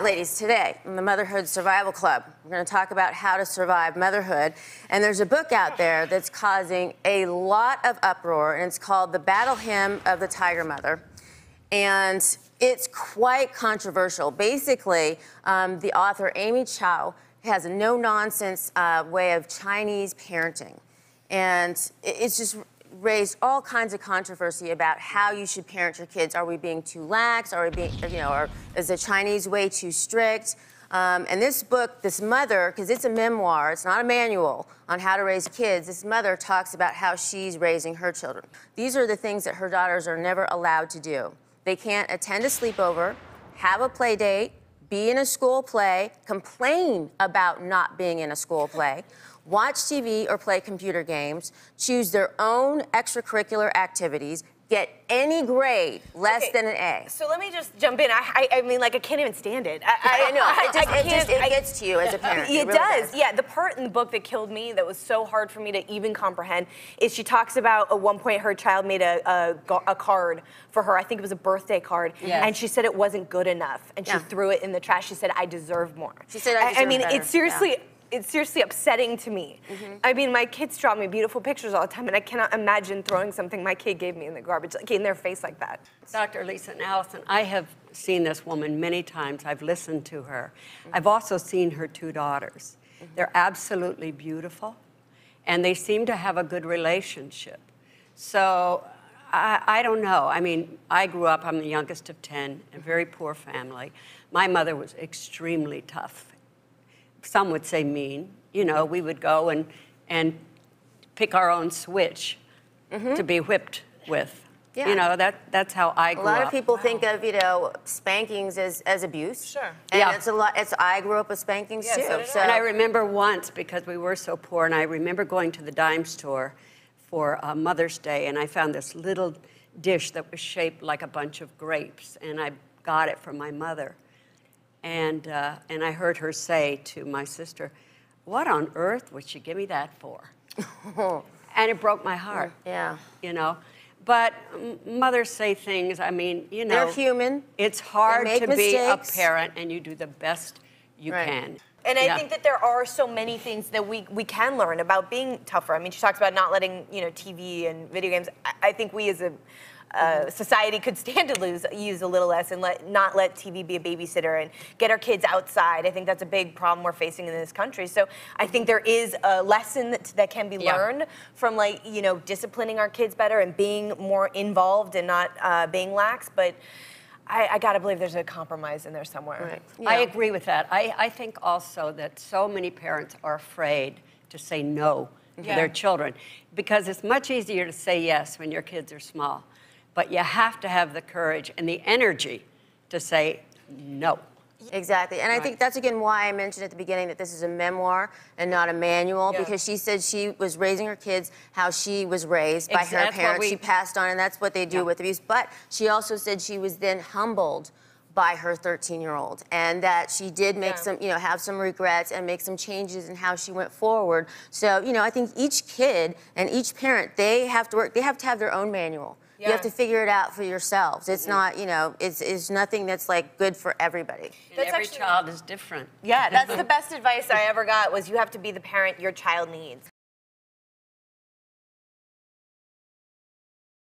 ladies, today in the Motherhood Survival Club, we're going to talk about how to survive motherhood. And there's a book out there that's causing a lot of uproar, and it's called The Battle Hymn of the Tiger Mother. And it's quite controversial. Basically, the author, Amy Chow, has a no-nonsense way of Chinese parenting. And it's just raised all kinds of controversy about how you should parent your kids. Are we being too lax? Are we being, or is the Chinese way too strict? And this book, this mother, because it's a memoir, it's not a manual on how to raise kids, this mother talks about how she's raising her children. These are the things that her daughters are never allowed to do. They can't attend a sleepover, have a play date, be in a school play, complain about not being in a school play, watch TV or play computer games, choose their own extracurricular activities, get any grade less than an A. So let me just jump in. I mean, like, I can't even stand it. I know. It gets to you as a parent. It really does. Yeah, the part in the book that killed me, that was so hard for me to even comprehend, is she talks about at one point her child made a card for her. I think it was a birthday card. Yes. And she said it wasn't good enough. And she threw it in the trash. She said, I deserve more. She said, I mean, better. it's seriously... Yeah. It's seriously upsetting to me. I mean, my kids draw me beautiful pictures all the time, and I cannot imagine throwing something my kid gave me in the garbage, like in their face like that. Dr. Lisa and Allison, I have seen this woman many times. I've listened to her. I've also seen her two daughters. They're absolutely beautiful, and they seem to have a good relationship. So I don't know. I mean, I grew up, I'm the youngest of 10, a very poor family. My mother was extremely tough. Some would say mean. You know, we would go and pick our own switch to be whipped with. Yeah. You know, that's how I grew up. A lot of people think of, spankings as abuse. Sure. And I grew up with spankings too. So and I remember once, because we were so poor, and I remember going to the dime store for Mother's Day, and I found this little dish that was shaped like a bunch of grapes, and I got it from my mother. And I heard her say to my sister, what on earth would she give me that for? And it broke my heart. Yeah. You know? But mothers say things, I mean, they're human. It's hard to be a mistakes. parent, and you do the best you can. And I think that there are so many things that we can learn about being tougher. I mean, she talks about not letting, TV and video games. I think we as a society could stand to use a little less and not let TV be a babysitter and get our kids outside. I think that's a big problem we're facing in this country. So I think there is a lesson that can be learned from, disciplining our kids better and being more involved and not being lax. But I gotta believe there's a compromise in there somewhere. Right. Yeah. I agree with that. I think also that so many parents are afraid to say no to their children, because it's much easier to say yes when your kids are small. But you have to have the courage and the energy to say no. Exactly. And I think that's, again, why I mentioned at the beginning that this is a memoir and not a manual, because she said she was raising her kids how she was raised by her parents. She passed on, and that's what they do with abuse. But she also said she was then humbled by her 13-year-old, and that she did make some, have some regrets and make some changes in how she went forward. So, I think each kid and each parent, they have to have their own manual. You have to figure it out for yourselves. It's not, it's nothing that's good for everybody. And every child is different. Yeah, that's the best advice I ever got, was you have to be the parent your child needs.